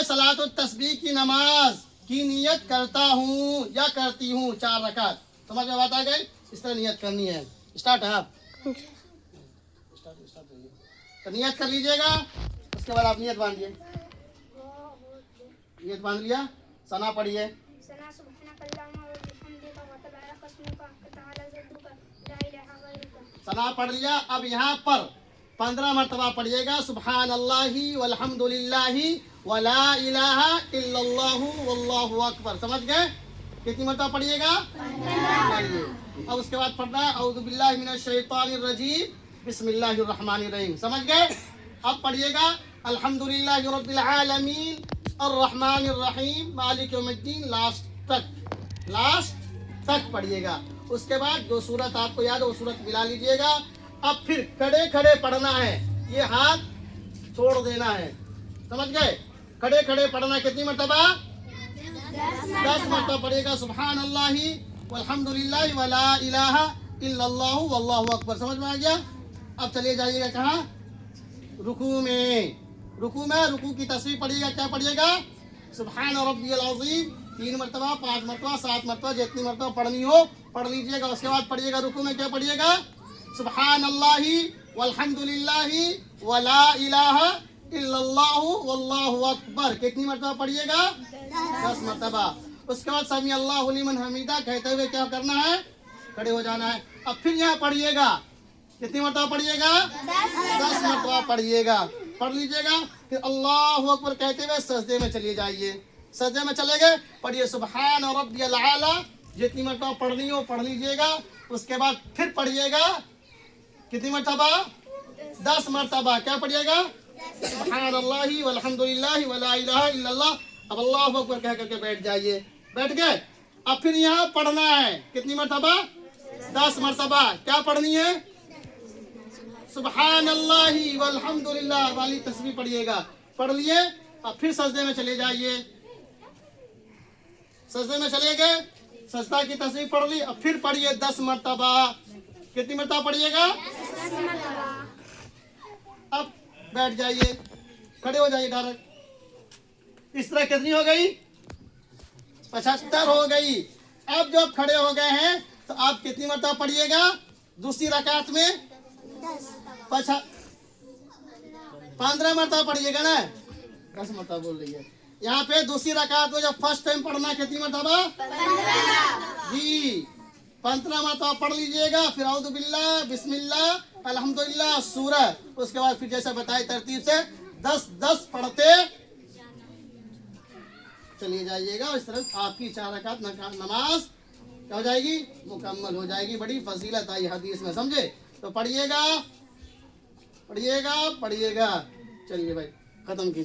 सलात तस्बीह की नमाज की नियत करता हूँ या करती हूँ 4 रकात। समझ में बात आ गई? इस तरह नियत करनी है। स्टार्ट है आप तो नियत कर लीजिएगा। उसके बाद आप नियत बांधिए। नियत बांध लिया, सना पढ़िए। सना पढ़ लिया। अब यहाँ पर 15 मरतबा पढ़िएगा सुबहान अल्लाहि वल्हम्दुलिल्लाहि वला इलाहा इल्लल्लाहु वल्लाहु अकबर। समझ गए? कितनी मरतबा पढ़िएगा? पढ़िए। अब उसके बाद पढ़ना है औज़ु बिल्लाहि मिनश शैतानिर रजीम बिस्मिल्लाहिर रहमानिर रहीम। समझ गए? अब पढ़िएगा अल्हम्दुलिल्लाहि रब्बिल आलमीन अर्रहमानिर रहीम मालिक यौमिद्दीन लास्ट तक पढ़िएगा। उसके बाद जो सूरत आपको याद है वो सूरत मिला लीजिएगा। अब फिर खड़े खड़े पढ़ना है, ये हाथ छोड़ देना है। समझ गए? खड़े खड़े पढ़ना। कितनी मरतबा? 10 मरतबा पढ़िएगा सुबहान अल्लाहि वल्हम्दुलिल्लाहि वला इलाहा इल्लल्लाहु वल्लाहु अकबर। समझ में आ गया? अब चलिए जाइएगा कहाँ? रुकू में। रुकू की तस्बीह पढ़िएगा। क्या पढ़िएगा? सुबहान रब्बियल अज़ीम 3 मरतबा, 5 मरतबा, 7 मरतबा, जितनी मरतबा पढ़नी हो पढ़ लीजिएगा। उसके बाद पढ़िएगा रुकू में क्या पढ़िएगा? सुबहान अल्लाहि वल्हम्दुलिल्लाहि वला इलाहा इल्लल्लाहु वल्लाहु अकबर। कितनी मरतबा पढ़िएगा? 10 मरतबा। उसके बाद समी अल्लाहु लिमन हमीदा कहते हुए क्या करना है? खड़े हो जाना है। अब फिर यहाँ पढ़िएगा। कितनी मरतबा पढ़िएगा? 10 मरतबा पढ़िएगा। पढ़ लीजिएगा। फिर अल्लाहु अकबर कहते हुए सजदे में चलिए जाइए। सजदे में चले गए, पढ़िए सुबहान रब्बियल आला। जितनी मरतबा पढ़नी हो पढ़ लीजिएगा। उसके बाद फिर पढ़िएगा कितनी मरतबा? 10 मरतबा। क्या पढ़िएगा? सुबहान अल्लाहि वल्हम्दुलिल्लाहि वला इलाहा इल्लल्लाह। अब अल्लाहु अकबर कह करके बैठ जाइए। बैठ गए? अब फिर यहाँ पढ़ना है। कितनी मरतबा? 10 मरतबा। क्या पढ़नी है? सुबहान अल्लाहि वल्हम्दुलिल्लाह वाली तस्बीह पढ़िएगा। पढ़ लिए? अब फिर सजदे में चले जाइए। सजदे में चले गए, सजदा की तस्बीह पढ़ ली। अब फिर पढ़िए 10 मरतबा। कितनी मरतबा पढ़िएगा? अब बैठ जाइए, खड़े हो जाइए डायरेक्ट। इस तरह कितनी हो गई? 75 हो गई। अब जब खड़े हो गए हैं तो आप कितनी मरतबा पढ़िएगा? दूसरी रकात में 15 मरतबा पढ़िएगा ना। 10 मरतबा बोल रही है। यहाँ पे दूसरी रकात में जब फर्स्ट टाइम पढ़ना कितनी मरतबा? 15 जी। 15 मरतबा पढ़ लीजिएगा। फिर औज़ु बिल्लाह बिस्मिल्लाह अल्हम्दुलिल्लाह सूरह। उसके बाद फिर जैसा बताए तरतीब से 10-10 पढ़ते चलिए जाइएगा। इस तरह आपकी 4 रकात नमाज क्या हो जाएगी? मुकम्मल हो जाएगी। बड़ी फजीलत आई हदीस में, समझे? तो पढ़िएगा। चलिए भाई खत्म कीजिए।